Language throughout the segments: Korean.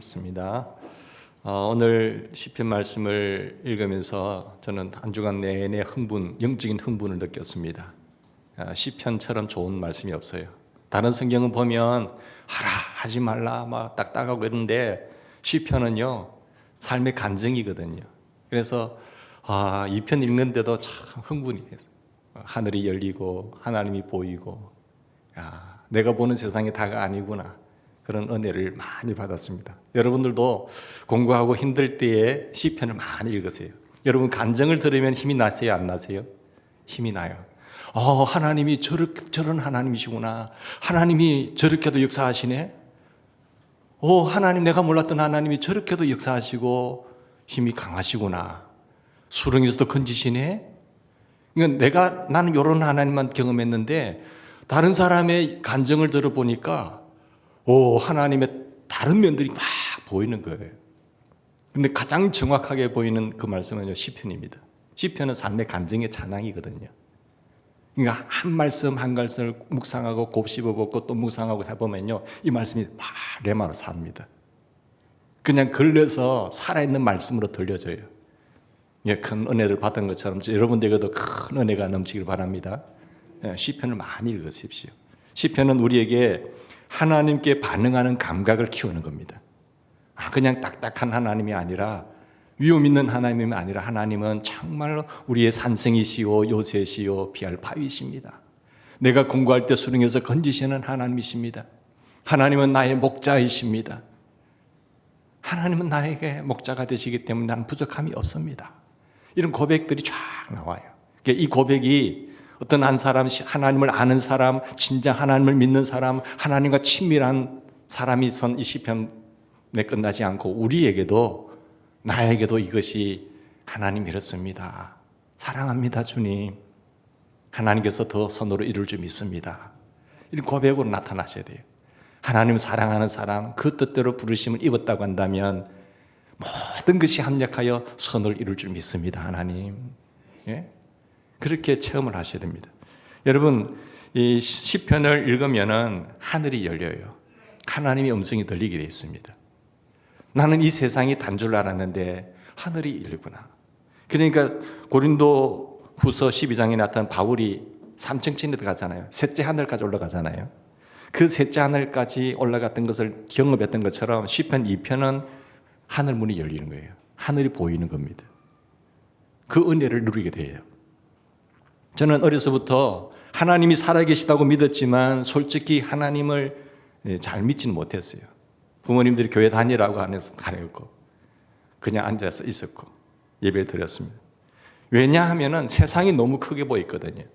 읽겠습니다. 오늘 시편 말씀을 읽으면서 저는 한 주간 내내 영적인 흥분을 느꼈습니다. 시편처럼 좋은 말씀이 없어요. 다른 성경은 보면 하라 하지 말라 막 딱딱하고 그런데 시편은요 삶의 간증이거든요. 그래서 이 편 읽는데도 참 흥분이 됐어요. 하늘이 열리고 하나님이 보이고 내가 보는 세상이 다가 아니구나, 그런 은혜를 많이 받았습니다. 여러분들도 공부하고 힘들 때에 시편을 많이 읽으세요. 여러분 간증을 들으면 힘이 나세요, 안 나세요? 힘이 나요. 하나님이 저런 하나님이시구나, 하나님이 저렇게도 역사하시네, 하나님, 내가 몰랐던 하나님이 저렇게도 역사하시고 힘이 강하시구나, 수렁에서도 건지시네. 그러니까 나는 이런 하나님만 경험했는데 다른 사람의 간증을 들어보니까 하나님의 다른 면들이 막 보이는 거예요. 근데 가장 정확하게 보이는 그 말씀은 시편입니다. 시편은 삶의 간증의 찬양이거든요. 그러니까 한 말씀 한 말씀을 묵상하고 곱씹어보고 또 묵상하고 해보면요, 이 말씀이 막 레마로 삽니다. 그냥 걸려서 살아있는 말씀으로 들려져요. 큰 은혜를 받은 것처럼 여러분들에게도 큰 은혜가 넘치길 바랍니다. 시편을 많이 읽으십시오. 시편은 우리에게 하나님께 반응하는 감각을 키우는 겁니다. 그냥 딱딱한 하나님이 아니라, 위험 있는 하나님이 아니라, 하나님은 정말로 우리의 산성이시오 요새시오 피할 바위십니다. 내가 공부할 때 수렁에서 건지시는 하나님이십니다. 하나님은 나의 목자이십니다. 하나님은 나에게 목자가 되시기 때문에 나는 부족함이 없습니다. 이런 고백들이 쫙 나와요. 이 고백이 어떤 한 사람, 하나님을 아는 사람, 진짜 하나님을 믿는 사람, 하나님과 친밀한 사람이 선 이 시편에 끝나지 않고 우리에게도, 나에게도 이것이 하나님 이렇습니다, 사랑합니다 주님, 하나님께서 더 선으로 이룰 줄 믿습니다, 이런 고백으로 나타나셔야 돼요. 하나님 사랑하는 사람, 그 뜻대로 부르심을 입었다고 한다면 모든 것이 합력하여 선을 이룰 줄 믿습니다 하나님. 그렇게 체험을 하셔야 됩니다. 여러분, 이 시편을 읽으면은 하늘이 열려요. 하나님의 음성이 들리게 되어 있습니다. 나는 이 세상이 단 줄 알았는데 하늘이 열리구나. 그러니까 고린도 후서 12장에 나타난 바울이 3층 가잖아요. 셋째 하늘까지 올라가잖아요. 그 셋째 하늘까지 올라갔던 것을 경험했던 것처럼 시편 2편은 하늘 문이 열리는 거예요. 하늘이 보이는 겁니다. 그 은혜를 누리게 돼요. 저는 어려서부터 하나님이 살아계시다고 믿었지만 솔직히 하나님을 잘 믿지는 못했어요. 부모님들이 교회 다니라고 안해서 다녔고 그냥 앉아서 있었고 예배 드렸습니다. 왜냐하면 세상이 너무 크게 보였거든요.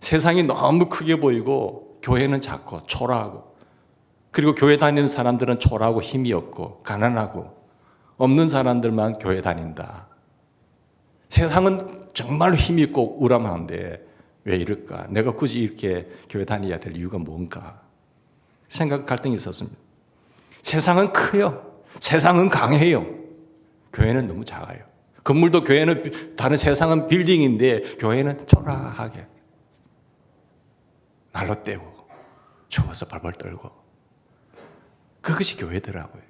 세상이 너무 크게 보이고 교회는 작고 초라하고, 그리고 교회 다니는 사람들은 초라하고 힘이 없고 가난하고 없는 사람들만 교회 다닌다. 세상은 정말로 힘이 있고 우람한데 왜 이럴까? 내가 굳이 이렇게 교회 다녀야 될 이유가 뭔가? 생각 갈등이 있었습니다. 세상은 커요. 세상은 강해요. 교회는 너무 작아요. 건물도, 교회는, 다른 세상은 빌딩인데 교회는 초라하게 날로 떼고 추워서 발발 떨고, 그것이 교회더라고요.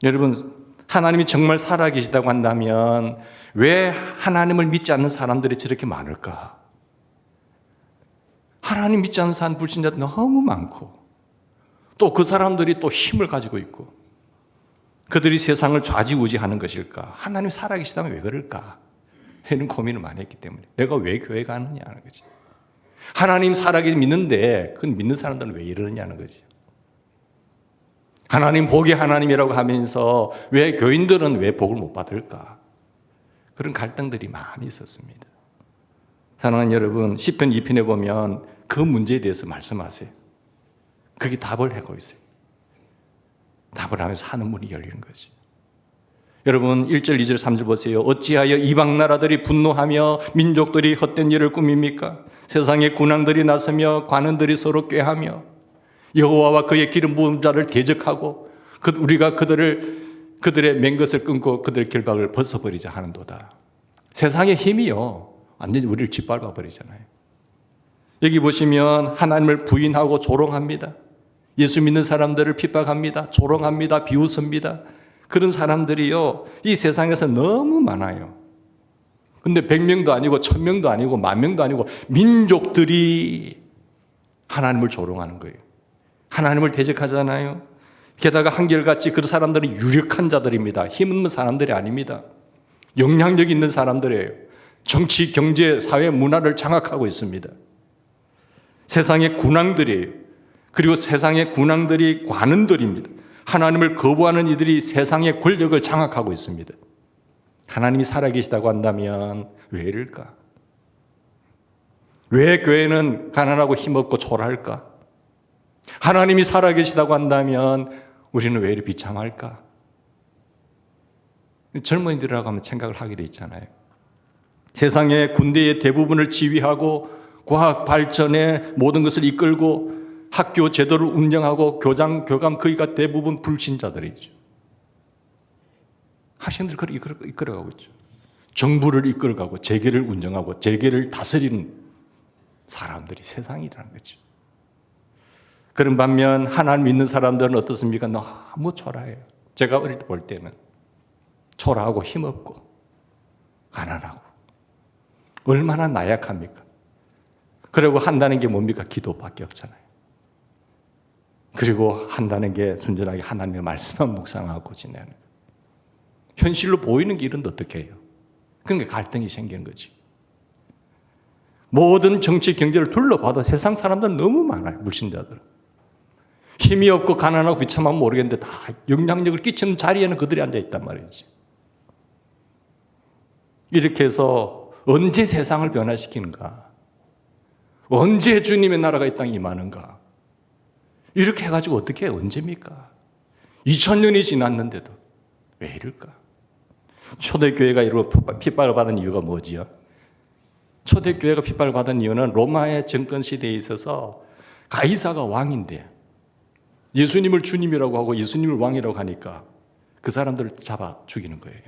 여러분, 하나님이 정말 살아계시다고 한다면 왜 하나님을 믿지 않는 사람들이 저렇게 많을까? 하나님 믿지 않는 사람, 불신자도 너무 많고, 또 그 사람들이 또 힘을 가지고 있고, 그들이 세상을 좌지우지하는 것일까? 하나님 살아계시다면 왜 그럴까? 이런 고민을 많이 했기 때문에 내가 왜 교회 가느냐 하는 거지. 하나님 살아계시 믿는데 그 믿는 사람들은 왜 이러느냐는 거지. 하나님 복의 하나님이라고 하면서 왜 교인들은 왜 복을 못 받을까? 그런 갈등들이 많이 있었습니다. 사랑하는 여러분, 시편 2편에 보면 그 문제에 대해서 말씀하세요. 그게 답을 하고 있어요. 답을 하면서 하는 문이 열리는 거지. 여러분, 1절, 2절, 3절 보세요. 어찌하여 이방 나라들이 분노하며 민족들이 헛된 일을 꾸밉니까? 세상의 군왕들이 나서며 관원들이 서로 꾀하며 여호와와 그의 기름 부은 자를 대적하고 우리가 그들의 맹것을 끊고 그들의 결박을 벗어버리자 하는도다. 세상의 힘이요, 완전히 우리를 짓밟아 버리잖아요. 여기 보시면 하나님을 부인하고 조롱합니다. 예수 믿는 사람들을 핍박합니다. 조롱합니다. 비웃습니다. 그런 사람들이요, 이 세상에서 너무 많아요. 근데 100명도 아니고 1000명도 아니고 10,000명도 아니고 민족들이 하나님을 조롱하는 거예요. 하나님을 대적하잖아요. 게다가 한결같이 그 사람들은 유력한 자들입니다. 힘있는 사람들이 아닙니다. 영향력 있는 사람들이에요. 정치, 경제, 사회, 문화를 장악하고 있습니다. 세상의 군왕들이에요. 그리고 세상의 군왕들이 관원들입니다. 하나님을 거부하는 이들이 세상의 권력을 장악하고 있습니다. 하나님이 살아계시다고 한다면 왜 이럴까? 왜 교회는 가난하고 힘없고 초라할까? 하나님이 살아계시다고 한다면 우리는 왜 이렇게 비참할까? 젊은이들하고 하면 생각을 하게 돼 있잖아요. 세상의 군대의 대부분을 지휘하고 과학 발전에 모든 것을 이끌고 학교 제도를 운영하고 교장, 교감 거기가 대부분 불신자들이죠. 학생들 그걸 이끌어가고 있죠. 정부를 이끌어가고 재계를 운영하고 재계를 다스리는 사람들이 세상이라는 거죠. 그런 반면 하나님 믿는 사람들은 어떻습니까? 너무 초라해요. 제가 어릴 때 볼 때는 초라하고 힘없고 가난하고 얼마나 나약합니까? 그리고 한다는 게 뭡니까? 기도밖에 없잖아요. 그리고 한다는 게 순전하게 하나님의 말씀만 묵상하고 지내는 거예요. 현실로 보이는 게 이런데 어떻게 해요? 그러니까 갈등이 생기는 거지. 모든 정치, 경제를 둘러봐도 세상 사람들은 너무 많아요. 불신자들은. 힘이 없고 가난하고 비참하면 모르겠는데 다 영향력을 끼치는 자리에는 그들이 앉아있단 말이지. 이렇게 해서 언제 세상을 변화시키는가? 언제 주님의 나라가 이 땅에 임하는가? 이렇게 해가지고 어떻게 언제입니까? 2000년이 지났는데도 왜 이럴까? 초대교회가 이렇게 핍박을 받은 이유가 뭐지요? 초대교회가 핍박을 받은 이유는 로마의 정권 시대에 있어서 가이사가 왕인데 예수님을 주님이라고 하고 예수님을 왕이라고 하니까 그 사람들을 잡아 죽이는 거예요.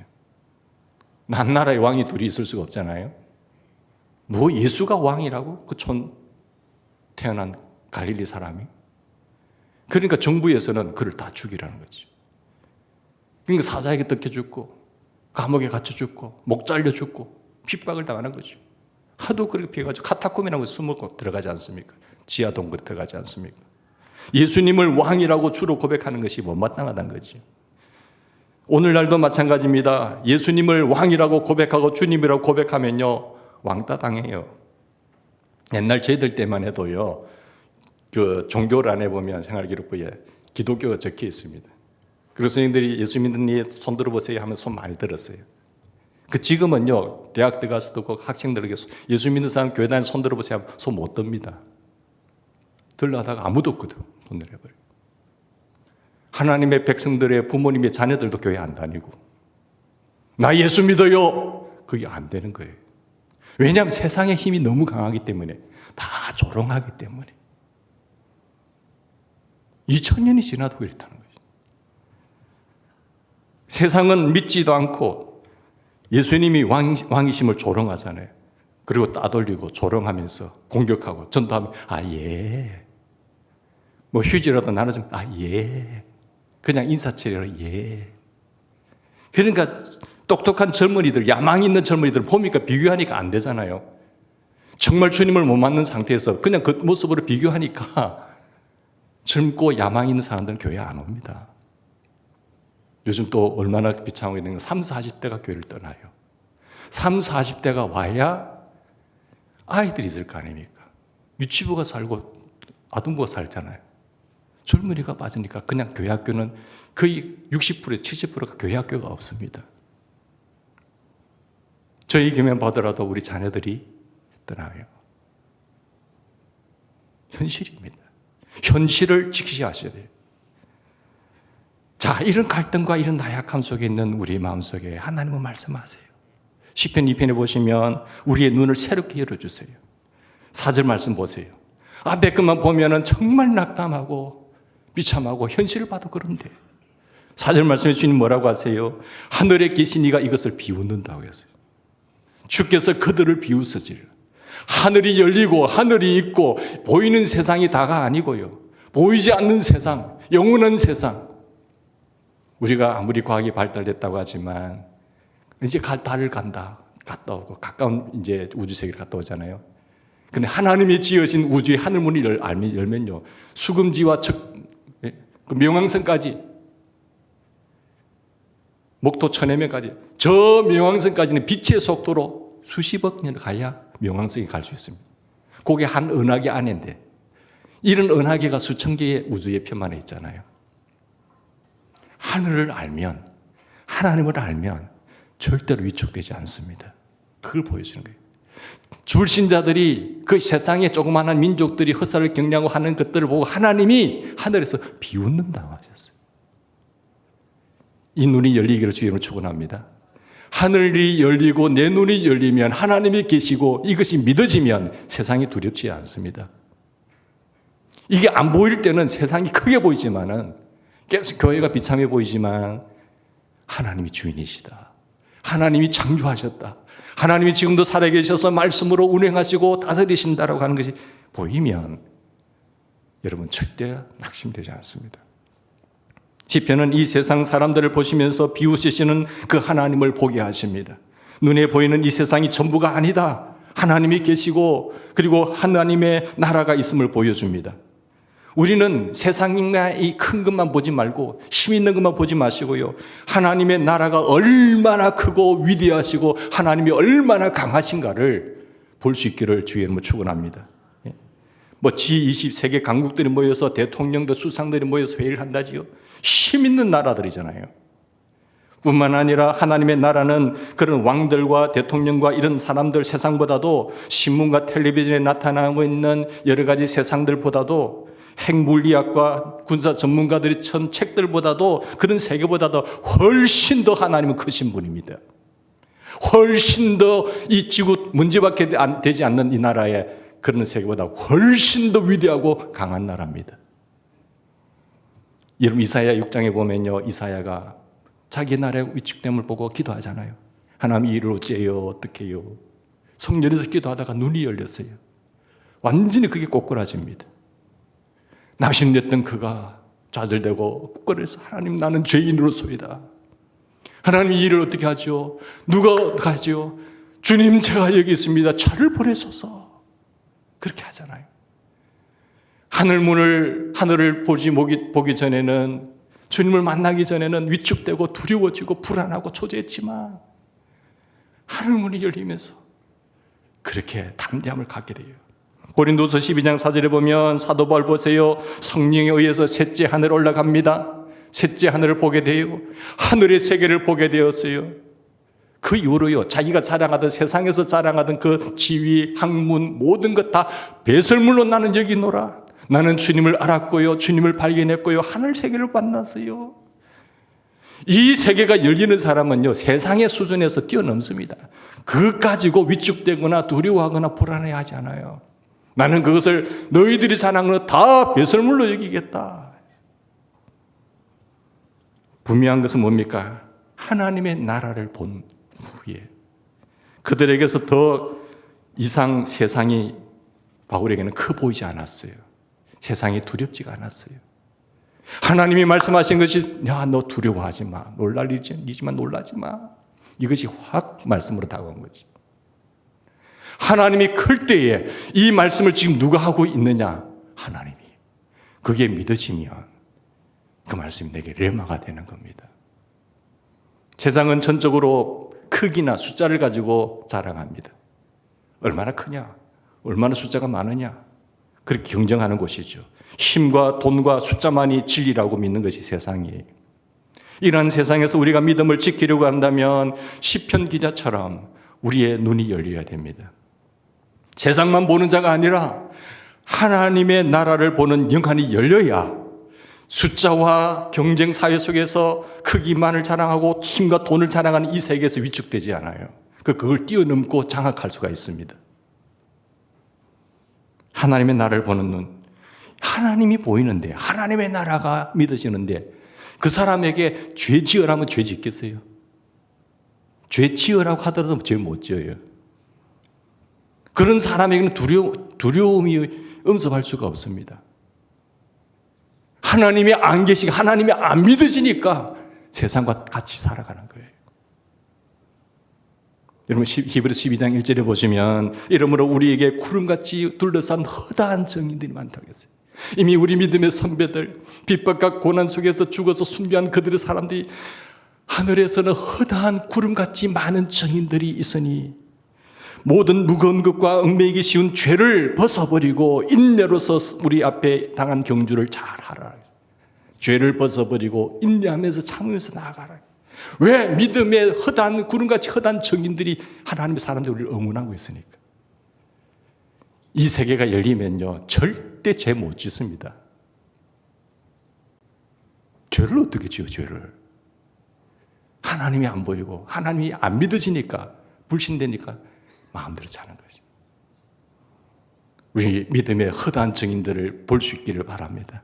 난 나라에 왕이 둘이 있을 수가 없잖아요. 뭐 예수가 왕이라고? 그 태어난 갈릴리 사람이? 그러니까 정부에서는 그를 다 죽이라는 거죠. 그러니까 사자에게 뜯겨 죽고 감옥에 갇혀 죽고 목 잘려 죽고 핍박을 당하는 거죠. 하도 그렇게 피해가지고 카타콤이라고 숨고 들어가지 않습니까? 지하 동굴에 들어가지 않습니까? 예수님을 왕이라고 주로 고백하는 것이 못마땅하다는 거죠. 오늘날도 마찬가지입니다. 예수님을 왕이라고 고백하고 주님이라고 고백하면요 왕따 당해요. 옛날 저희들 때만 해도요 그 종교란에 보면 생활기록부에 기독교가 적혀 있습니다. 그래서 선생님들이 예수 믿는 이 손 들어보세요 하면 손 많이 들었어요. 그 지금은요 대학 들어가서도 꼭 학생들에게 예수 믿는 사람 교회 다니는 손 들어보세요 하면 손 못 듭니다. 들려하다가 아무도 없거든. 손 내려버려요. 하나님의 백성들의 부모님의 자녀들도 교회 안 다니고 나 예수 믿어요. 그게 안 되는 거예요. 왜냐하면 세상의 힘이 너무 강하기 때문에 다 조롱하기 때문에 2000년이 지나도 그렇다는 거죠. 세상은 믿지도 않고 예수님이 왕이심을 조롱하잖아요. 그리고 따돌리고 조롱하면서 공격하고 전도하면 예. 뭐 휴지라도 나눠주면 예. 그냥 인사치레로 예. 그러니까 똑똑한 젊은이들, 야망 있는 젊은이들 보니까 비교하니까 안 되잖아요. 정말 주님을 못 만난 상태에서 그냥 그 모습으로 비교하니까 젊고 야망 있는 사람들은 교회 안 옵니다. 요즘 또 얼마나 비참하게 되는 건 30, 40대가 교회를 떠나요. 30, 40대가 와야 아이들이 있을 거 아닙니까? 유치부가 살고 아동부가 살잖아요. 젊은이가 빠지니까 그냥 교회 학교는 거의 60%, 70%가 교회 학교가 없습니다. 저희 교회만 보더라도 우리 자녀들이 떠나요. 현실입니다. 현실을 직시하셔야 돼요. 자, 이런 갈등과 이런 나약함 속에 있는 우리 마음속에 하나님은 말씀하세요. 시편 2편에 보시면 우리의 눈을 새롭게 열어주세요. 4절 말씀 보세요. 앞에 것만 보면 정말 낙담하고 비참하고 현실을 봐도 그런데 4절 말씀에 주님 뭐라고 하세요? 하늘에 계신 이가 이것을 비웃는다고 했어요. 주께서 그들을 비웃으시리라. 하늘이 열리고 하늘이 있고 보이는 세상이 다가 아니고요. 보이지 않는 세상, 영원한 세상. 우리가 아무리 과학이 발달됐다고 하지만 이제 달을 갔다 오고 가까운 이제 우주 세계를 갔다 오잖아요. 근데 하나님이 지으신 우주의 하늘문이 열면요, 수금지와 그 명왕성까지, 목토 천해명까지, 저 명왕성까지는 빛의 속도로 수십억 년 가야 명왕성에 갈 수 있습니다. 그게 한 은하계 안인데, 이런 은하계가 수천 개의 우주의 편만에 있잖아요. 하늘을 알면, 하나님을 알면 절대로 위축되지 않습니다. 그걸 보여주는 거예요. 불신자들이 그 세상의 조그마한 민족들이 헛살을 경량하고 하는 것들을 보고 하나님이 하늘에서 비웃는다고 하셨어요. 이 눈이 열리기를 주님을 축원합니다. 하늘이 열리고 내 눈이 열리면 하나님이 계시고 이것이 믿어지면 세상이 두렵지 않습니다. 이게 안 보일 때는 세상이 크게 보이지만은, 계속 교회가 비참해 보이지만 하나님이 주인이시다. 하나님이 창조하셨다. 하나님이 지금도 살아계셔서 말씀으로 운행하시고 다스리신다라고 하는 것이 보이면 여러분 절대 낙심되지 않습니다. 시편은 이 세상 사람들을 보시면서 비웃으시는 그 하나님을 보게 하십니다. 눈에 보이는 이 세상이 전부가 아니다. 하나님이 계시고 그리고 하나님의 나라가 있음을 보여줍니다. 우리는 세상의 이 큰 것만 보지 말고 힘 있는 것만 보지 마시고요, 하나님의 나라가 얼마나 크고 위대하시고 하나님이 얼마나 강하신가를 볼 수 있기를 주의 이름으로 축원합니다. G20 세계 강국들이 모여서 대통령들, 수상들이 모여서 회의를 한다지요. 힘 있는 나라들이잖아요. 뿐만 아니라 하나님의 나라는 그런 왕들과 대통령과 이런 사람들, 세상보다도 신문과 텔레비전에 나타나고 있는 여러 가지 세상들보다도, 핵물리학과 군사 전문가들이 천 책들보다도, 그런 세계보다도 훨씬 더 하나님은 크신 분입니다. 훨씬 더 이 지구 문제밖에 되지 않는 이 나라의 그런 세계보다 훨씬 더 위대하고 강한 나라입니다. 여러분, 이사야 6장에 보면요, 이사야가 자기 나라의 위축됨을 보고 기도하잖아요. 하나님, 이 일을 어찌해요? 어떻게 해요? 성전에서 기도하다가 눈이 열렸어요. 완전히 그게 꼬꾸라집니다. 낙심됐던 그가 좌절되고 꾹거려서, 하나님, 나는 죄인으로소이다. 하나님, 이 일을 어떻게 하죠? 누가 하죠? 주님, 제가 여기 있습니다. 저를 보내소서. 그렇게 하잖아요. 하늘을 보기 전에는, 주님을 만나기 전에는 위축되고 두려워지고 불안하고 초조했지만 하늘문이 열리면서 그렇게 담대함을 갖게 돼요. 고린도서 12장 4절에 보면 사도 바울 보세요. 성령에 의해서 셋째 하늘 올라갑니다. 셋째 하늘을 보게 돼요. 하늘의 세계를 보게 되었어요. 그 이후로요, 자기가 자랑하던, 세상에서 자랑하던 그 지위, 학문, 모든 것 다 배설물로 나는 여기 있노라. 나는 주님을 알았고요, 주님을 발견했고요, 하늘 세계를 만났어요. 이 세계가 열리는 사람은요, 세상의 수준에서 뛰어넘습니다. 그것 가지고 위축되거나 두려워하거나 불안해하지 않아요. 나는 그것을 너희들이 자랑하는 것 다 배설물로 여기겠다. 분명한 것은 뭡니까? 하나님의 나라를 본 후에 그들에게서 더 이상 세상이 바울에게는 커 보이지 않았어요. 세상이 두렵지가 않았어요. 하나님이 말씀하신 것이, 야, 너 두려워하지 마. 놀랄 일이지만 놀라지 마. 이것이 확 말씀으로 다가온 거지. 하나님이 클 때에 이 말씀을 지금 누가 하고 있느냐? 하나님이. 그게 믿어지면 그 말씀이 내게 레마가 되는 겁니다. 세상은 전적으로 크기나 숫자를 가지고 자랑합니다. 얼마나 크냐? 얼마나 숫자가 많으냐? 그렇게 경쟁하는 곳이죠. 힘과 돈과 숫자만이 진리라고 믿는 것이 세상이에요. 이러한 세상에서 우리가 믿음을 지키려고 한다면 시편 기자처럼 우리의 눈이 열려야 됩니다. 세상만 보는 자가 아니라 하나님의 나라를 보는 영안이 열려야 숫자와 경쟁 사회 속에서 크기만을 자랑하고 힘과 돈을 자랑하는 이 세계에서 위축되지 않아요. 그걸 뛰어넘고 장악할 수가 있습니다. 하나님의 나라를 보는 눈, 하나님이 보이는데, 하나님의 나라가 믿어지는데 그 사람에게 죄 지으라면 죄 짓겠어요? 죄 지으라고 하더라도 죄 못 지어요. 그런 사람에게는 두려움이 음습할 수가 없습니다. 하나님이 안 계시고 하나님이 안 믿어지니까 세상과 같이 살아가는 거예요. 여러분 히브리 12장 1절에 보시면 이러므로 우리에게 구름같이 둘러싼 허다한 정인들이 많다고 했어요. 이미 우리 믿음의 선배들, 핍박과 고난 속에서 죽어서 순교한 그들의 사람들이 하늘에서는 허다한 구름같이 많은 정인들이 있으니 모든 무거운 것과 얽매이기 쉬운 죄를 벗어버리고 인내로서 우리 앞에 당한 경주를 잘 하라. 죄를 벗어버리고 인내하면서 참으면서 나아가라. 왜? 믿음의 허다한 구름같이 허다한 정인들이 하나님의 사람들이 우리를 응원하고 있으니까. 이 세계가 열리면요 절대 죄 못 짓습니다. 죄를 어떻게 지어? 죄를 하나님이 안 보이고 하나님이 안 믿어지니까 불신되니까 마음대로 사는 거죠. 우리 믿음의 허다한 증인들을 볼 수 있기를 바랍니다.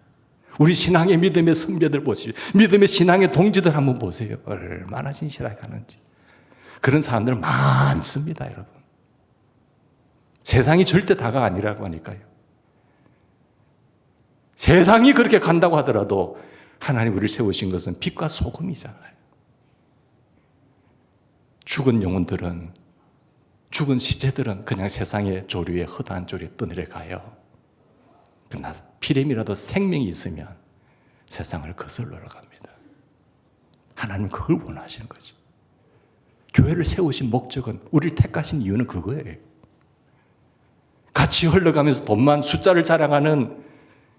우리 신앙의 믿음의 선배들 보십시오. 믿음의 신앙의 동지들 한번 보세요. 얼마나 진실하게 가는지. 그런 사람들 많습니다, 여러분. 세상이 절대 다가 아니라고 하니까요. 세상이 그렇게 간다고 하더라도 하나님 우리를 세우신 것은 빛과 소금이잖아요. 죽은 영혼들은, 죽은 시체들은 그냥 세상의 조류에 허다한 조류에 떠내려가요. 그러나 피렘이라도 생명이 있으면 세상을 거슬러 갑니다. 하나님은 그걸 원하시는 거죠. 교회를 세우신 목적은, 우리를 택하신 이유는 그거예요. 같이 흘러가면서 돈만, 숫자를 자랑하는,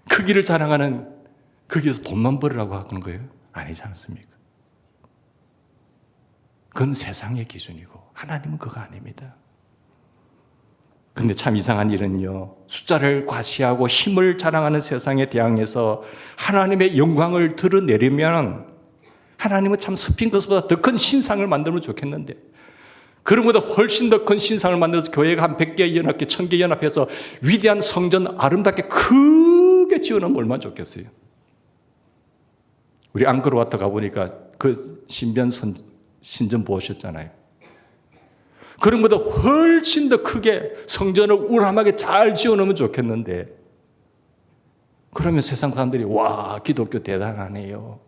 크기를 자랑하는, 거기에서 돈만 벌으라고 하는 거예요? 아니지 않습니까? 그건 세상의 기준이고 하나님은 그거 아닙니다. 그런데 참 이상한 일은요, 숫자를 과시하고 힘을 자랑하는 세상에 대항해서 하나님의 영광을 드러내려면 하나님은 참 스핑크스보다 더 큰 신상을 만들면 좋겠는데, 그런 것보다 훨씬 더 큰 신상을 만들어서 교회가 한 100개 연합해, 1000개 연합해서 위대한 성전 아름답게 크게 지어놓으면 얼마나 좋겠어요. 우리 앙코르와트 가보니까 그 신전 보셨잖아요. 그런 것보다 훨씬 더 크게 성전을 우람하게 잘 지어놓으면 좋겠는데, 그러면 세상 사람들이 와, 기독교 대단하네요.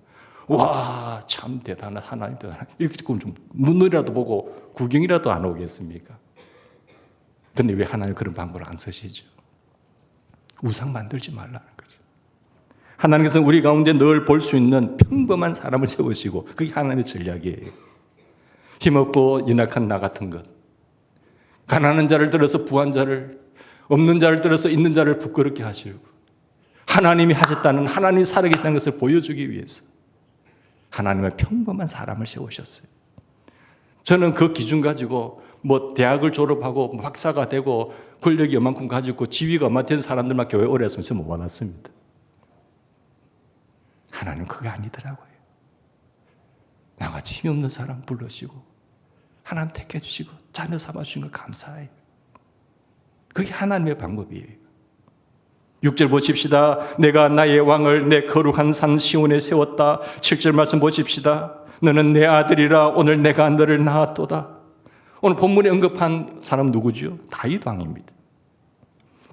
와, 참 대단한 하나님 대단하네. 이렇게 듣고 좀 눈이라도 보고 구경이라도 안 오겠습니까? 그런데 왜 하나님 그런 방법을 안 쓰시죠? 우상 만들지 말라는 거죠. 하나님께서는 우리 가운데 늘 볼 수 있는 평범한 사람을 세우시고, 그게 하나님의 전략이에요. 힘없고 연약한 나 같은 것, 가난한 자를 들어서 부한 자를, 없는 자를 들어서 있는 자를 부끄럽게 하시고, 하나님이 하셨다는, 하나님이 살아계시다는 것을 보여주기 위해서 하나님의 평범한 사람을 세우셨어요. 저는 그 기준 가지고 뭐 대학을 졸업하고 박사가 되고 권력이 요만큼 가지고 지위가 얼마된 사람들만 교회 오래 했으면 저는 못 받았습니다. 하나님은 그게 아니더라고요. 나같이 힘없는 사람 불러주시고 하나님 택해 주시고 자녀 삼아 주신 걸 감사해요. 그게 하나님의 방법이에요. 6절 보십시다. 내가 나의 왕을 내 거룩한 산 시온에 세웠다. 7절 말씀 보십시다. 너는 내 아들이라 오늘 내가 너를 낳았도다. 오늘 본문에 언급한 사람 누구죠? 다윗 왕입니다.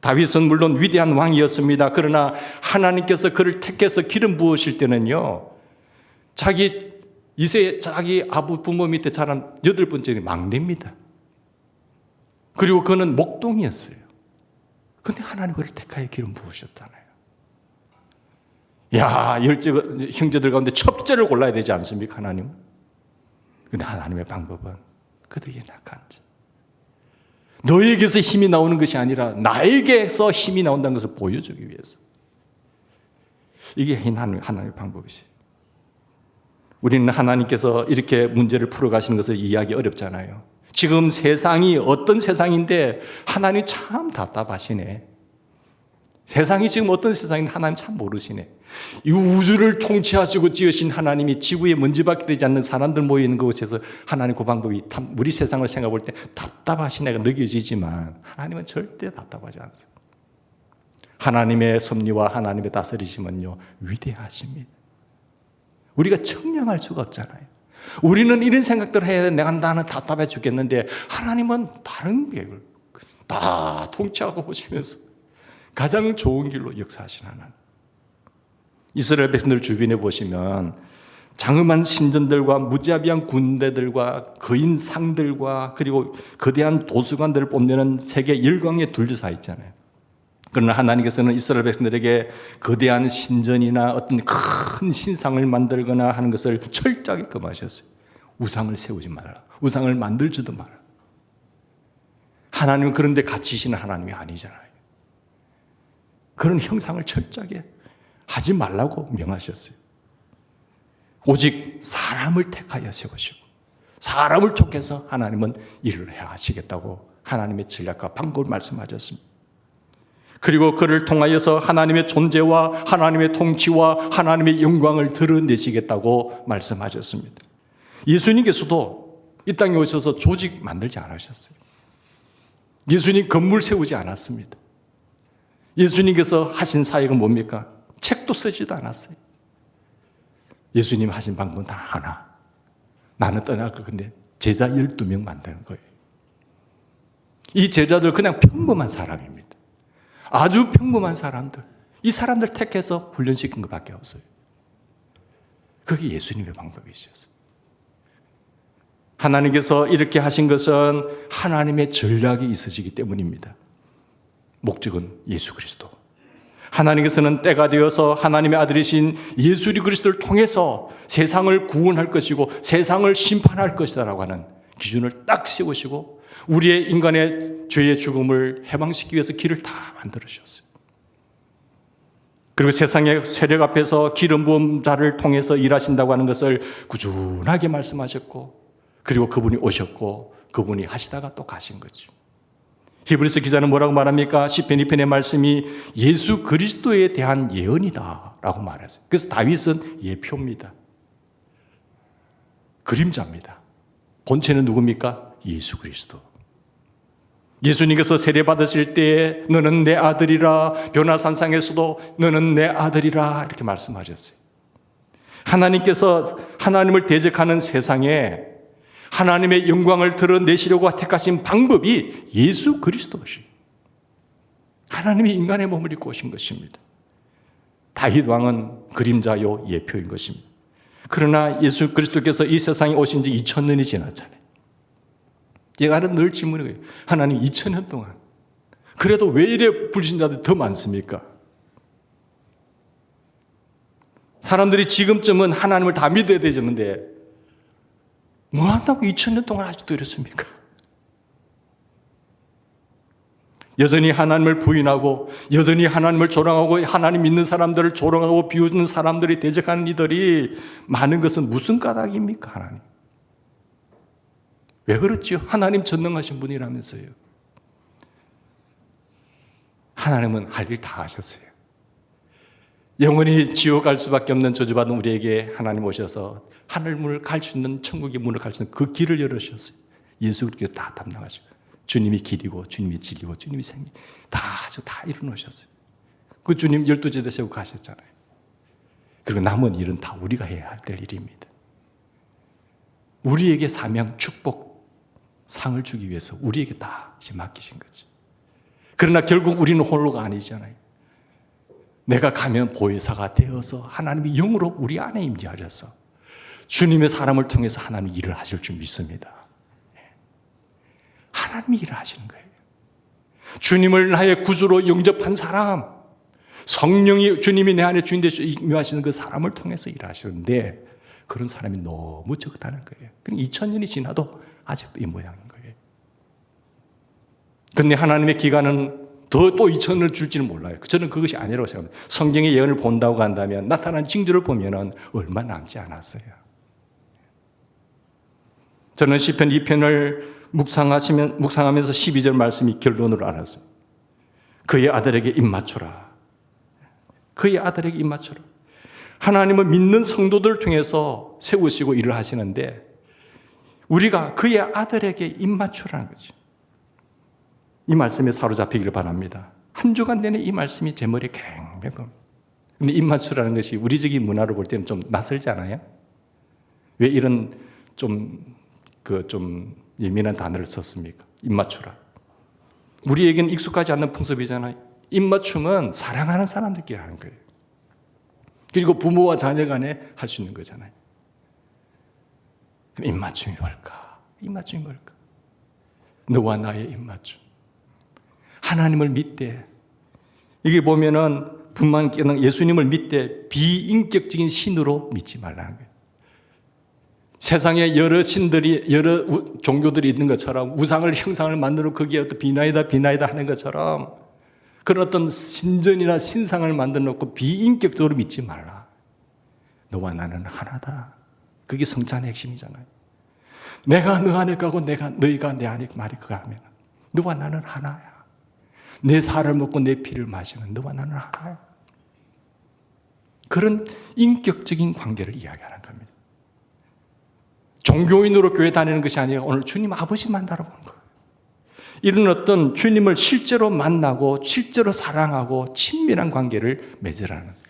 다윗은 물론 위대한 왕이었습니다. 그러나 하나님께서 그를 택해서 기름 부으실 때는요, 자기 아부 부모 밑에 자란 8번째 막내입니다. 그리고 그는 목동이었어요. 그런데 하나님 그를 택하여 기름 부으셨잖아요. 야, 형제들 가운데 첩제를 골라야 되지 않습니까, 하나님은? 그런데 하나님의 방법은 그들이 약한 자, 너에게서 힘이 나오는 것이 아니라 나에게서 힘이 나온다는 것을 보여주기 위해서. 이게 하나님의 방법이죠. 우리는 하나님께서 이렇게 문제를 풀어가시는 것을 이해하기 어렵잖아요. 지금 세상이 어떤 세상인데 하나님 참 답답하시네. 세상이 지금 어떤 세상인데 하나님 참 모르시네. 이 우주를 통치하시고 지으신 하나님이 지구에 먼지밖에 되지 않는 사람들 모이는 곳에서 하나님 그 방법이 우리 세상을 생각해 볼 때 답답하시네가 느껴지지만 하나님은 절대 답답하지 않습니다. 하나님의 섭리와 하나님의 다스리심은요, 위대하십니다. 우리가 청량할 수가 없잖아요. 우리는 이런 생각들을 해야 돼. 나는 답답해 죽겠는데 하나님은 다른 계획을 다 통치하고 보시면서 가장 좋은 길로 역사하신 하나님. 이스라엘 백성들 주변에 보시면 장엄한 신전들과 무자비한 군대들과 거인 상들과 그리고 거대한 도서관들을 뽐내는 세계 열강에 둘러싸여 있잖아요. 그러나 하나님께서는 이스라엘 백성들에게 거대한 신전이나 어떤 큰 신상을 만들거나 하는 것을 철저하게 금하셨어요. 우상을 세우지 말라. 우상을 만들지도 마라. 하나님은 그런데 갇히시는 하나님이 아니잖아요. 그런 형상을 철저하게 하지 말라고 명하셨어요. 오직 사람을 택하여 세우시고 사람을 통해서 하나님은 일을 해야 하시겠다고 하나님의 전략과 방법을 말씀하셨습니다. 그리고 그를 통하여서 하나님의 존재와 하나님의 통치와 하나님의 영광을 드러내시겠다고 말씀하셨습니다. 예수님께서도 이 땅에 오셔서 조직 만들지 않으셨어요. 예수님 건물 세우지 않았습니다. 예수님께서 하신 사역은 뭡니까? 책도 쓰지도 않았어요. 예수님 하신 방법은 다 하나. 나는 떠날 거 근데 제자 12명 만드는 거예요. 이 제자들 그냥 평범한 사람입니다. 아주 평범한 사람들. 이 사람들 택해서 훈련시킨 것밖에 없어요. 그게 예수님의 방법이셨어요. 하나님께서 이렇게 하신 것은 하나님의 전략이 있으시기 때문입니다. 목적은 예수 그리스도. 하나님께서는 때가 되어서 하나님의 아들이신 예수 그리스도를 통해서 세상을 구원할 것이고 세상을 심판할 것이다라고 하는 기준을 딱 세우시고 우리의 인간의 죄의 죽음을 해방시키기 위해서 길을 다 만들으셨어요. 그리고 세상의 세력 앞에서 기름 부은 자를 통해서 일하신다고 하는 것을 꾸준하게 말씀하셨고 그리고 그분이 오셨고 그분이 하시다가 또 가신 거죠. 히브리서 기자는 뭐라고 말합니까? 시편 2편의 말씀이 예수 그리스도에 대한 예언이다 라고 말했어요. 그래서 다윗은 예표입니다. 그림자입니다. 본체는 누굽니까? 예수 그리스도. 예수님께서 세례 받으실 때에 너는 내 아들이라, 변화산상에서도 너는 내 아들이라 이렇게 말씀하셨어요. 하나님께서 하나님을 대적하는 세상에 하나님의 영광을 드러내시려고 택하신 방법이 예수 그리스도시. 하나님이 인간의 몸을 입고 오신 것입니다. 다윗 왕은 그림자요 예표인 것입니다. 그러나 예수 그리스도께서 이 세상에 오신 지 2000년이 지났잖아요. 제가 늘 질문해요. 하나님 2000년 동안 그래도 왜 이래 불신자들이 더 많습니까? 사람들이 지금쯤은 하나님을 다 믿어야 되는데 뭐 한다고 2000년 동안 아직도 이렇습니까? 여전히 하나님을 부인하고 여전히 하나님을 조롱하고 하나님 믿는 사람들을 조롱하고 비웃는 사람들이 대적하는 이들이 많은 것은 무슨 까닭입니까? 하나님 왜 그렇지요? 하나님 전능하신 분이라면서요. 하나님은 할 일 다 하셨어요. 영원히 지옥 갈 수밖에 없는 저주받은 우리에게 하나님 오셔서 하늘문을 갈 수 있는 천국의 문을 갈 수 있는 그 길을 열으셨어요. 예수 그리스도께서 다 담당하시고 주님이 길이고 주님이 진리고 주님이 생명 다 이루어놓으셨어요. 그 주님 12제자 세우고 가셨잖아요. 그리고 남은 일은 다 우리가 해야 될 일입니다. 우리에게 사명, 축복, 상을 주기 위해서 우리에게 다 이제 맡기신 거죠. 그러나 결국 우리는 홀로가 아니잖아요. 내가 가면 보혜사가 되어서 하나님이 영으로 우리 안에 임재하셔서 주님의 사람을 통해서 하나님이 일을 하실 줄 믿습니다. 하나님이 일을 하시는 거예요. 주님을 나의 구주로 영접한 사람, 성령이 주님이 내 안에 주인 되셔 임하시는 그 사람을 통해서 일하시는데 그런 사람이 너무 적다는 거예요. 2000년이 지나도 아직도 이 모양인 거예요. 그런데 하나님의 기간은 또 2000년을 줄지는 몰라요. 저는 그것이 아니라고 생각합니다. 성경의 예언을 본다고 한다면 나타난 징조를 보면 얼마 남지 않았어요. 저는 시편 2편을 묵상하면서 12절 말씀이 결론으로 알았어요. 그의 아들에게 입 맞춰라. 그의 아들에게 입 맞춰라. 하나님은 믿는 성도들을 통해서 세우시고 일을 하시는데 우리가 그의 아들에게 입 맞추라는 거죠. 이 말씀에 사로잡히기를 바랍니다. 한 주간 내내 이 말씀이 제 머리에 갱뱅합니다. 근데 입 맞추라는 것이 우리적인 문화로 볼 때는 좀 낯설지 않아요? 왜 이런 좀 예민한 단어를 썼습니까? 입 맞추라. 우리에게는 익숙하지 않는 풍습이잖아요. 입 맞춤은 사랑하는 사람들끼리 하는 거예요. 그리고 부모와 자녀 간에 할 수 있는 거잖아요. 입맞춤이 뭘까? 입맞춤이 뭘까? 너와 나의 입맞춤. 하나님을 믿되, 이게 보면은 분만 깨는 예수님을 믿되 비인격적인 신으로 믿지 말라는 거예요. 세상에 여러 신들이, 여러 종교들이 있는 것처럼 우상을, 형상을 만들어 거기에 어떤 비나이다 하는 것처럼 그런 어떤 신전이나 신상을 만들어 놓고 비인격적으로 믿지 말라. 너와 나는 하나다. 그게 성찬의 핵심이잖아요. 내가 너 안에 가고 너희가 내 안에 말이 그가 하면 너와 나는 하나야. 내 살을 먹고 내 피를 마시는 너와 나는 하나야. 그런 인격적인 관계를 이야기하는 겁니다. 종교인으로 교회 다니는 것이 아니라 오늘 주님 아버지 만나러 보는 거예요. 이런 어떤 주님을 실제로 만나고 실제로 사랑하고 친밀한 관계를 맺으라는 거예요.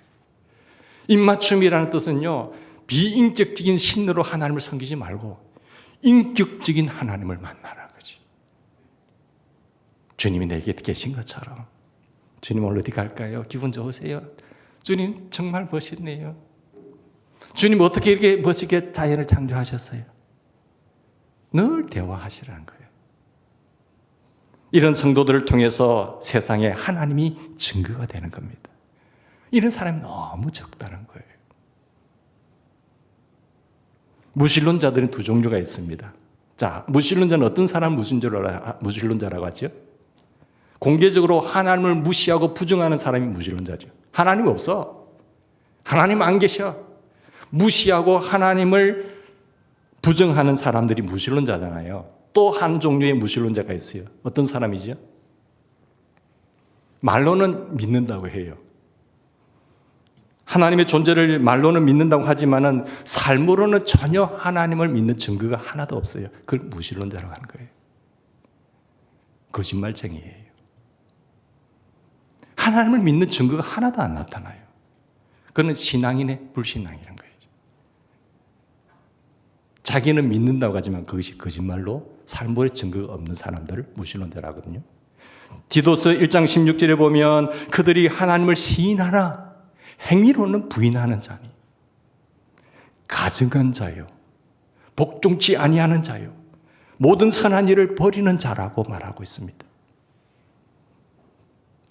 입맞춤이라는 뜻은요, 비인격적인 신으로 하나님을 섬기지 말고 인격적인 하나님을 만나라는 거지. 주님이 내게 계신 것처럼. 주님 오늘 어디 갈까요? 기분 좋으세요? 주님 정말 멋있네요. 주님 어떻게 이렇게 멋지게 자연을 창조하셨어요? 늘 대화하시라는 거예요. 이런 성도들을 통해서 세상에 하나님이 증거가 되는 겁니다. 이런 사람이 너무 적다는 거예요. 무신론자들은 두 종류가 있습니다. 자, 무신론자는 어떤 사람 무신론자라고 하죠? 공개적으로 하나님을 무시하고 부정하는 사람이 무신론자죠. 하나님 없어. 하나님 안 계셔. 무시하고 하나님을 부정하는 사람들이 무신론자잖아요. 또 한 종류의 무신론자가 있어요. 어떤 사람이죠? 말로는 믿는다고 해요. 하나님의 존재를 말로는 믿는다고 하지만은 삶으로는 전혀 하나님을 믿는 증거가 하나도 없어요. 그걸 무신론자라고 하는 거예요. 거짓말쟁이에요. 하나님을 믿는 증거가 하나도 안 나타나요. 그는 신앙인의 불신앙이라는 거예요. 자기는 믿는다고 하지만 그것이 거짓말로 삶의 증거가 없는 사람들을 무신론자라거든요. 디도서 1장 16절에 보면 그들이 하나님을 시인하나 행위로는 부인하는 자니 가증한 자요, 복종치 아니하는 자요, 모든 선한 일을 버리는 자라고 말하고 있습니다.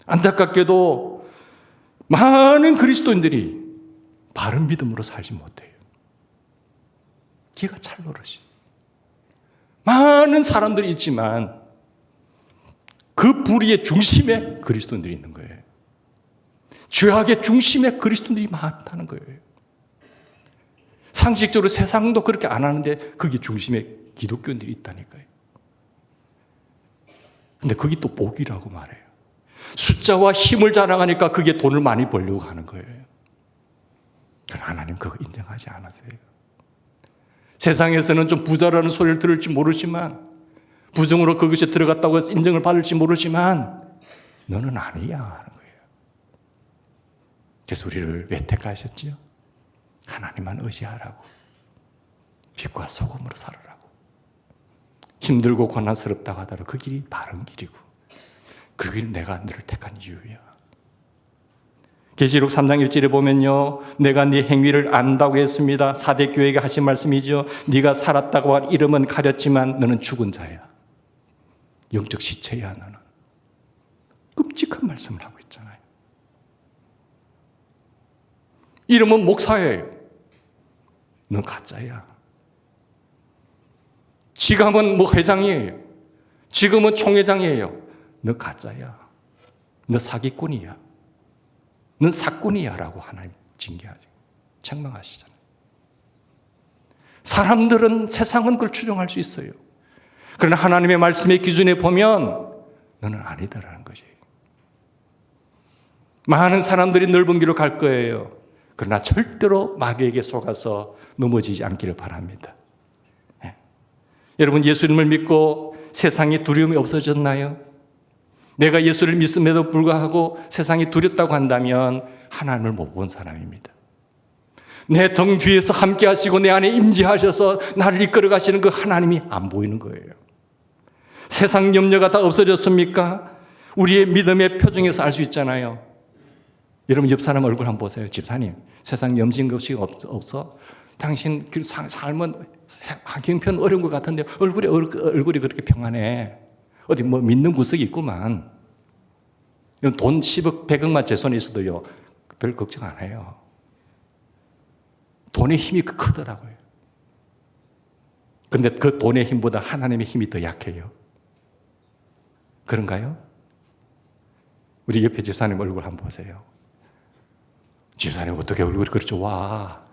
안타깝게도 많은 그리스도인들이 바른 믿음으로 살지 못해요. 기가 찰노릇이. 많은 사람들이 있지만 그 불의의 중심에 그리스도인들이 있는 거예요. 죄악의 중심에 그리스도인들이 많다는 거예요. 상식적으로 세상도 그렇게 안 하는데 그게 중심에 기독교인들이 있다니까요. 근데 그게 또 복이라고 말해요. 숫자와 힘을 자랑하니까 그게 돈을 많이 벌려고 하는 거예요. 그러나 하나님 그거 인정하지 않으세요. 세상에서는 좀 부자라는 소리를 들을지 모르지만, 부정으로 그것에 들어갔다고 해서 인정을 받을지 모르지만 너는 아니야 하는 거예요. 그래서 우리를 왜 택하셨지요? 하나님만 의지하라고, 빛과 소금으로 살으라고. 힘들고 고난스럽다고 하더라도 그 길이 바른 길이고 그 길 내가 너를 택한 이유야. 계시록 3장 1절에 보면요, 내가 네 행위를 안다고 했습니다. 사대 교회가 하신 말씀이죠. 네가 살았다고 한 이름은 가렸지만 너는 죽은 자야. 영적 시체야 너는. 끔찍한 말씀을 하고 있잖아요. 이름은 목사예요. 넌 가짜야. 지금은 뭐 회장이에요. 지금은 총회장이에요. 너 가짜야. 너 사기꾼이야. 넌 사꾼이야 라고 하나님 징계하죠. 책망하시잖아요. 사람들은, 세상은 그걸 추정할 수 있어요. 그러나 하나님의 말씀의 기준에 보면 너는 아니다라는 거지. 많은 사람들이 넓은 길로 갈 거예요. 그러나 절대로 마귀에게 속아서 넘어지지 않기를 바랍니다. 네. 여러분, 예수님을 믿고 세상에 두려움이 없어졌나요? 내가 예수를 믿음에도 불구하고 세상이 두렵다고 한다면 하나님을 못 본 사람입니다. 내 등 뒤에서 함께 하시고 내 안에 임재하셔서 나를 이끌어 가시는 그 하나님이 안 보이는 거예요. 세상 염려가 다 없어졌습니까? 우리의 믿음의 표정에서 알 수 있잖아요. 여러분 옆 사람 얼굴 한번 보세요. 집사님, 세상 염진 것이 없어? 당신 삶은 형편 어려운 것 같은데 얼굴이 그렇게 평안해. 어디 뭐 믿는 구석이 있구만. 돈 10억, 100억만 제 손에 있어도요, 별 걱정 안 해요. 돈의 힘이 크더라고요. 근데 그 돈의 힘보다 하나님의 힘이 더 약해요. 그런가요? 우리 옆에 집사님 얼굴 한번 보세요. 집사님 어떻게 얼굴이 그렇게 좋아?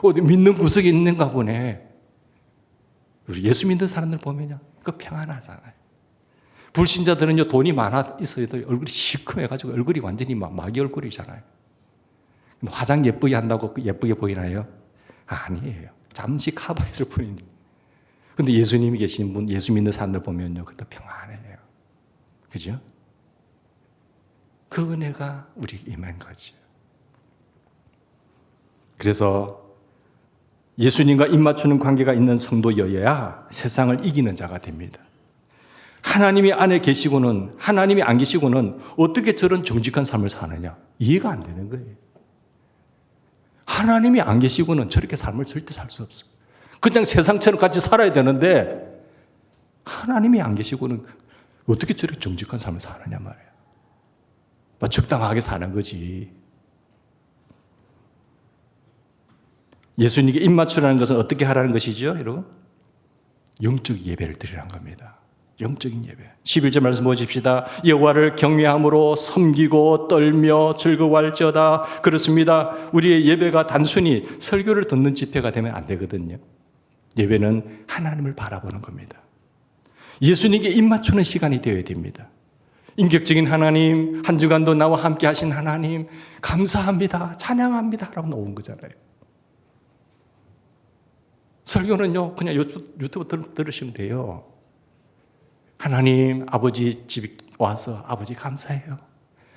어디 믿는 구석이 있는가 보네. 우리 예수 믿는 사람들 보면요, 그 평안하잖아요. 불신자들은요, 돈이 많아 있어도 얼굴이 시커매가지고 얼굴이 완전히 막 마귀 얼굴이잖아요. 화장 예쁘게 한다고 예쁘게 보이나요? 아니에요. 잠시 커버했을 뿐이니. 근데 예수님이 계신 분, 예수 믿는 사람들 보면요, 그것도 평안해요. 그죠? 그 은혜가 우리에게 임한 거죠. 그래서 예수님과 입맞추는 관계가 있는 성도여야 세상을 이기는 자가 됩니다. 하나님이 안에 계시고는, 하나님이 안 계시고는 어떻게 저런 정직한 삶을 사느냐? 이해가 안 되는 거예요. 하나님이 안 계시고는 저렇게 삶을 절대 살 수 없어요. 그냥 세상처럼 같이 살아야 되는데 하나님이 안 계시고는 어떻게 저렇게 정직한 삶을 사느냐 말이에요. 적당하게 사는 거지. 예수님께 입맞추라는 것은 어떻게 하라는 것이죠, 여러분? 영적 예배를 드리라는 겁니다. 영적인 예배. 11절 말씀 보십시다. 여호와를 경외함으로 섬기고 떨며 즐거워할지어다. 그렇습니다. 우리의 예배가 단순히 설교를 듣는 집회가 되면 안 되거든요. 예배는 하나님을 바라보는 겁니다. 예수님께 입맞추는 시간이 되어야 됩니다. 인격적인 하나님, 한 주간도 나와 함께 하신 하나님, 감사합니다, 찬양합니다 라고 나온 거잖아요. 설교는요, 그냥 유튜브 들으시면 돼요. 하나님, 아버지 집에 와서 아버지 감사해요.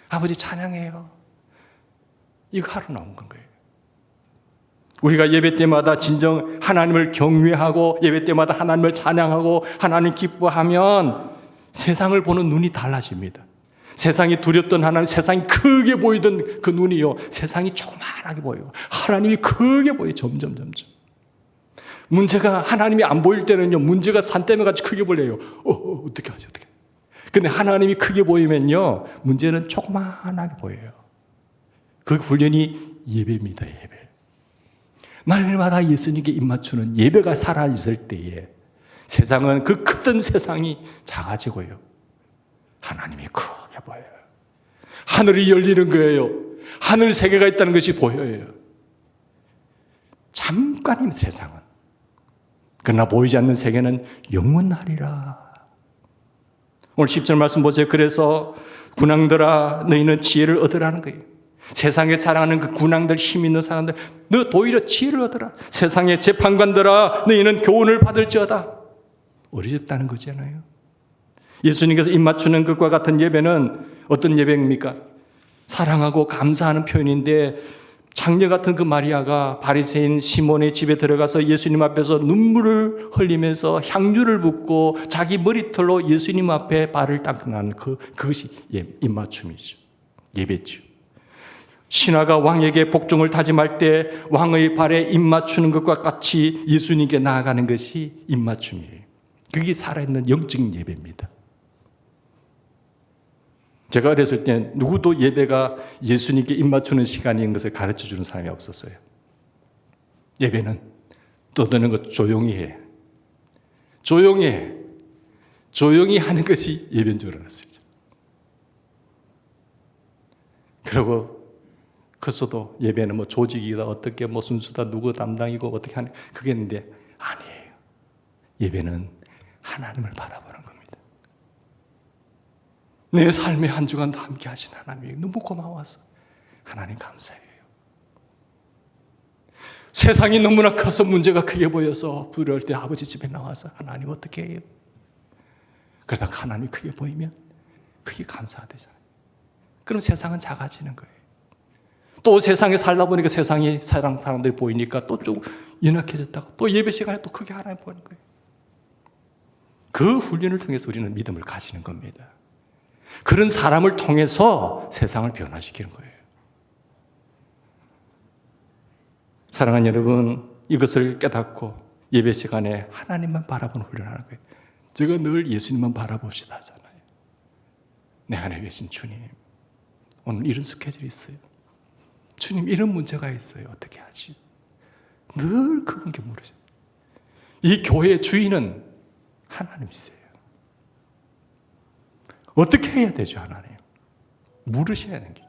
아버지 찬양해요. 이거 하러 나온 건 거예요. 우리가 예배 때마다 진정 하나님을 경외하고 예배 때마다 하나님을 찬양하고 하나님 기뻐하면 세상을 보는 눈이 달라집니다. 세상이 두렵던 하나님, 세상이 크게 보이던 그 눈이요, 세상이 조그만하게 보여요. 하나님이 크게 보여요. 점점. 문제가 하나님이 안 보일 때는요, 문제가 산더미 같이 크게 보여요. 어떻게 하지, 어떻게. 근데 하나님이 크게 보이면요, 문제는 조그만하게 보여요. 그 훈련이 예배입니다, 예배. 날마다 예수님께 입맞추는 예배가 살아있을 때에 세상은 그 크던 세상이 작아지고요, 하나님이 크게 보여요. 하늘이 열리는 거예요. 하늘 세계가 있다는 것이 보여요. 잠깐입니다, 세상은. 그러나 보이지 않는 세계는 영원하리라. 오늘 10절 말씀 보세요. 그래서 군왕들아, 너희는 지혜를 얻으라는 거예요. 세상에 자랑하는 그 군왕들, 힘 있는 사람들, 너 오히려 지혜를 얻으라. 세상의 재판관들아, 너희는 교훈을 받을지어다. 어리석다는 거잖아요. 예수님께서 입맞추는 것과 같은 예배는 어떤 예배입니까? 사랑하고 감사하는 표현인데, 장녀 같은 그 마리아가 바리새인 시몬의 집에 들어가서 예수님 앞에서 눈물을 흘리면서 향유를 붓고 자기 머리털로 예수님 앞에 발을 닦는 그것이 입맞춤이죠. 예배죠. 신하가 왕에게 복종을 다짐할 때 왕의 발에 입맞추는 것과 같이 예수님께 나아가는 것이 입맞춤이에요. 그게 살아있는 영적인 예배입니다. 제가 어렸을 때 누구도 예배가 예수님께 입맞추는 시간인 것을 가르쳐주는 사람이 없었어요. 예배는 떠드는 것 조용히 해. 조용히 하는 것이 예배인 줄 알았어요. 그리고 컸어도 예배는 뭐 조직이다, 어떻게 뭐 순수다, 누구 담당이고 어떻게 하는, 그게 있는데 아니에요. 예배는 하나님을 바라보는 겁니다. 내 삶의 한 주간도 함께 하신 하나님이 너무 고마워서 하나님 감사해요. 세상이 너무나 커서 문제가 크게 보여서 두려울 때 아버지 집에 나와서 하나님 어떻게 해요? 그러다가 하나님이 크게 보이면 그게 감사하대잖아요. 그럼 세상은 작아지는 거예요. 또 세상에 살다 보니까 세상이 사람들이 보이니까 또 좀 연약해졌다가 또 예배 시간에 또 크게 하나님 보는 거예요. 그 훈련을 통해서 우리는 믿음을 가지는 겁니다. 그런 사람을 통해서 세상을 변화시키는 거예요. 사랑하는 여러분, 이것을 깨닫고 예배 시간에 하나님만 바라보는 훈련하는 거예요. 제가 늘 예수님만 바라봅시다 하잖아요. 내 안에 계신 주님, 오늘 이런 스케줄이 있어요. 주님, 이런 문제가 있어요. 어떻게 하지? 늘 그분께 물으세요. 이 교회의 주인은 하나님이세요. 어떻게 해야 되죠, 하나님? 물으셔야 되는 거예요.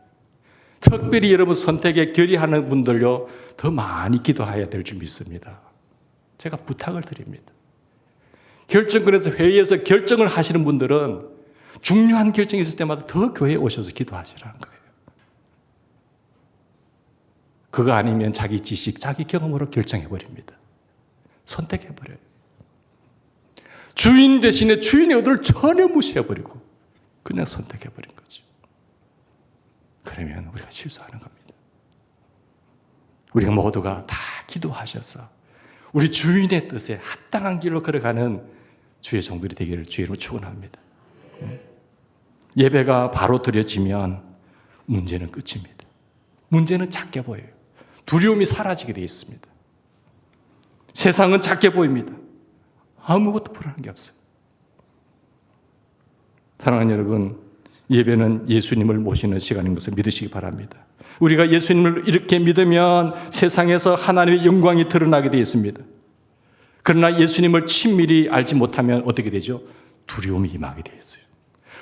특별히 여러분 선택에 결의하는 분들요, 더 많이 기도해야 될 줄 믿습니다. 제가 부탁을 드립니다. 결정권에서 회의에서 결정을 하시는 분들은 중요한 결정이 있을 때마다 더 교회에 오셔서 기도하시라는 거예요. 그거 아니면 자기 지식, 자기 경험으로 결정해버립니다. 선택해버려요. 주인 대신에 주인의 의도를 전혀 무시해버리고 그냥 선택해버린 거죠. 그러면 우리가 실수하는 겁니다. 우리가 모두가 다 기도하셔서 우리 주인의 뜻에 합당한 길로 걸어가는 주의 종들이 되기를 주의로 축원합니다. 예배가 바로 드려지면 문제는 끝입니다. 문제는 작게 보여요. 두려움이 사라지게 되어 있습니다. 세상은 작게 보입니다. 아무것도 불안한 게 없어요. 사랑하는 여러분, 예배는 예수님을 모시는 시간인 것을 믿으시기 바랍니다. 우리가 예수님을 이렇게 믿으면 세상에서 하나님의 영광이 드러나게 되어 있습니다. 그러나 예수님을 친밀히 알지 못하면 어떻게 되죠? 두려움이 임하게 되어 있어요.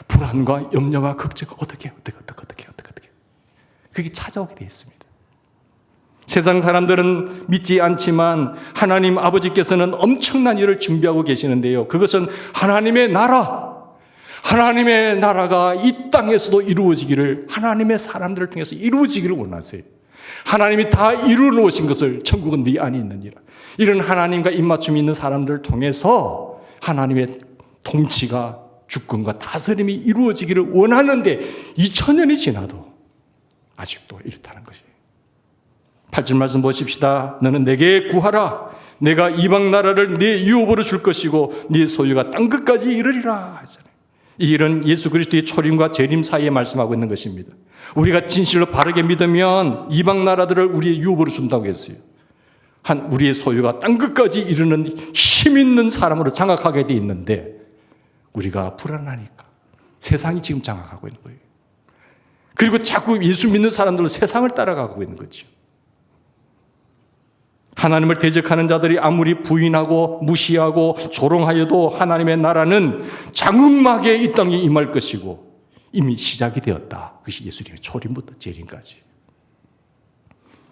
불안과 염려와 걱정, 어떻게. 그게 찾아오게 되어 있습니다. 세상 사람들은 믿지 않지만 하나님 아버지께서는 엄청난 일을 준비하고 계시는데요. 그것은 하나님의 나라가 이 땅에서도 이루어지기를, 하나님의 사람들을 통해서 이루어지기를 원하세요. 하나님이 다 이루어 놓으신 것을, 천국은 네 안에 있느니라. 이런 하나님과 입맞춤이 있는 사람들을 통해서 하나님의 통치가, 주권과 다스림이 이루어지기를 원하는데 2000년이 지나도 아직도 이렇다는 것이에요. 8절 말씀 보십시다. 너는 내게 구하라. 내가 이방 나라를 네 유업으로 줄 것이고 네 소유가 땅끝까지 이르리라 하잖아요. 이 일은 예수 그리스도의 초림과 재림 사이에 말씀하고 있는 것입니다. 우리가 진실로 바르게 믿으면 이방 나라들을 우리의 유업으로 준다고 했어요. 우리의 소유가 땅끝까지 이르는 힘 있는 사람으로 장악하게 되어 있는데 우리가 불안하니까 세상이 지금 장악하고 있는 거예요. 그리고 자꾸 예수 믿는 사람들은 세상을 따라가고 있는 거죠. 하나님을 대적하는 자들이 아무리 부인하고 무시하고 조롱하여도 하나님의 나라는 장엄하게 이 땅에 임할 것이고 이미 시작이 되었다. 그것이 예수님의 초림부터 재림까지.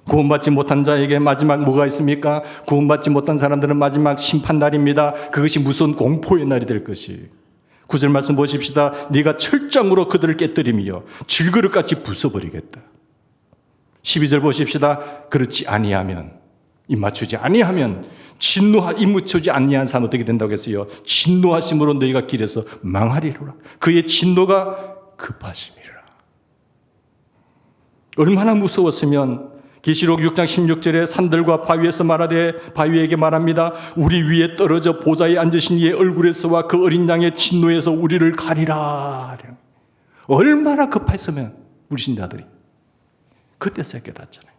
구원받지 못한 자에게 마지막 뭐가 있습니까? 구원받지 못한 사람들은 마지막 심판날입니다. 그것이 무슨 공포의 날이 될 것이에요. 9절 말씀 보십시다. 네가 철장으로 그들을 깨뜨리며 질그릇같이 부숴버리겠다. 12절 보십시다. 그렇지 아니하면, 입맞추지 아니하면, 입맞추지 아니한 사람 어떻게 된다고 했어요? 진노하심으로 너희가 길에서 망하리로라. 그의 진노가 급하심이라. 얼마나 무서웠으면 계시록 6장 16절에 산들과 바위에서 말하되 바위에게 말합니다. 우리 위에 떨어져 보좌에 앉으신 이의 얼굴에서와 그 어린 양의 진노에서 우리를 가리라. 얼마나 급했으면 우리 신자들이 그때서야 깨닫잖아요.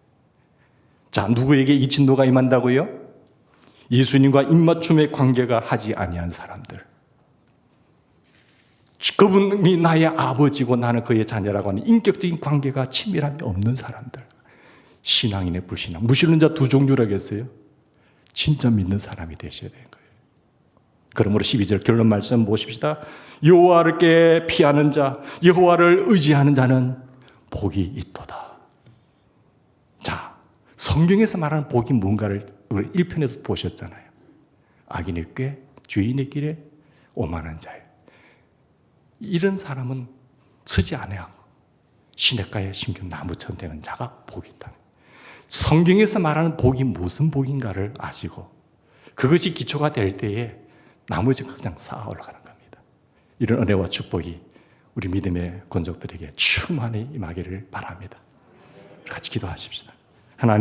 자, 누구에게 이 진노가 임한다고요? 예수님과 입맞춤의 관계가 하지 아니한 사람들. 그분이 나의 아버지고 나는 그의 자녀라고 하는 인격적인 관계가 친밀함이 없는 사람들. 신앙인의 불신앙. 무신론 자 두 종류라고 했어요. 진짜 믿는 사람이 되셔야 되는 거예요. 그러므로 12절 결론 말씀 보십시다. 여호와께 피하는 자, 여호와를 의지하는 자는 복이 있도다. 자, 성경에서 말하는 복이 뭔가를 우리 1편에서 보셨잖아요. 악인의 꾀, 죄인의 길에 오만한 자예요. 이런 사람은 서지 아니하고 시냇가에 심겨 나무처럼 되는 자가 복이 있다. 성경에서 말하는 복이 무슨 복인가를 아시고 그것이 기초가 될 때에 나머지 그냥 쌓아 올라가는 겁니다. 이런 은혜와 축복이 우리 믿음의 권족들에게 충만히 임하기를 바랍니다. 같이 기도하십시다. 하나님.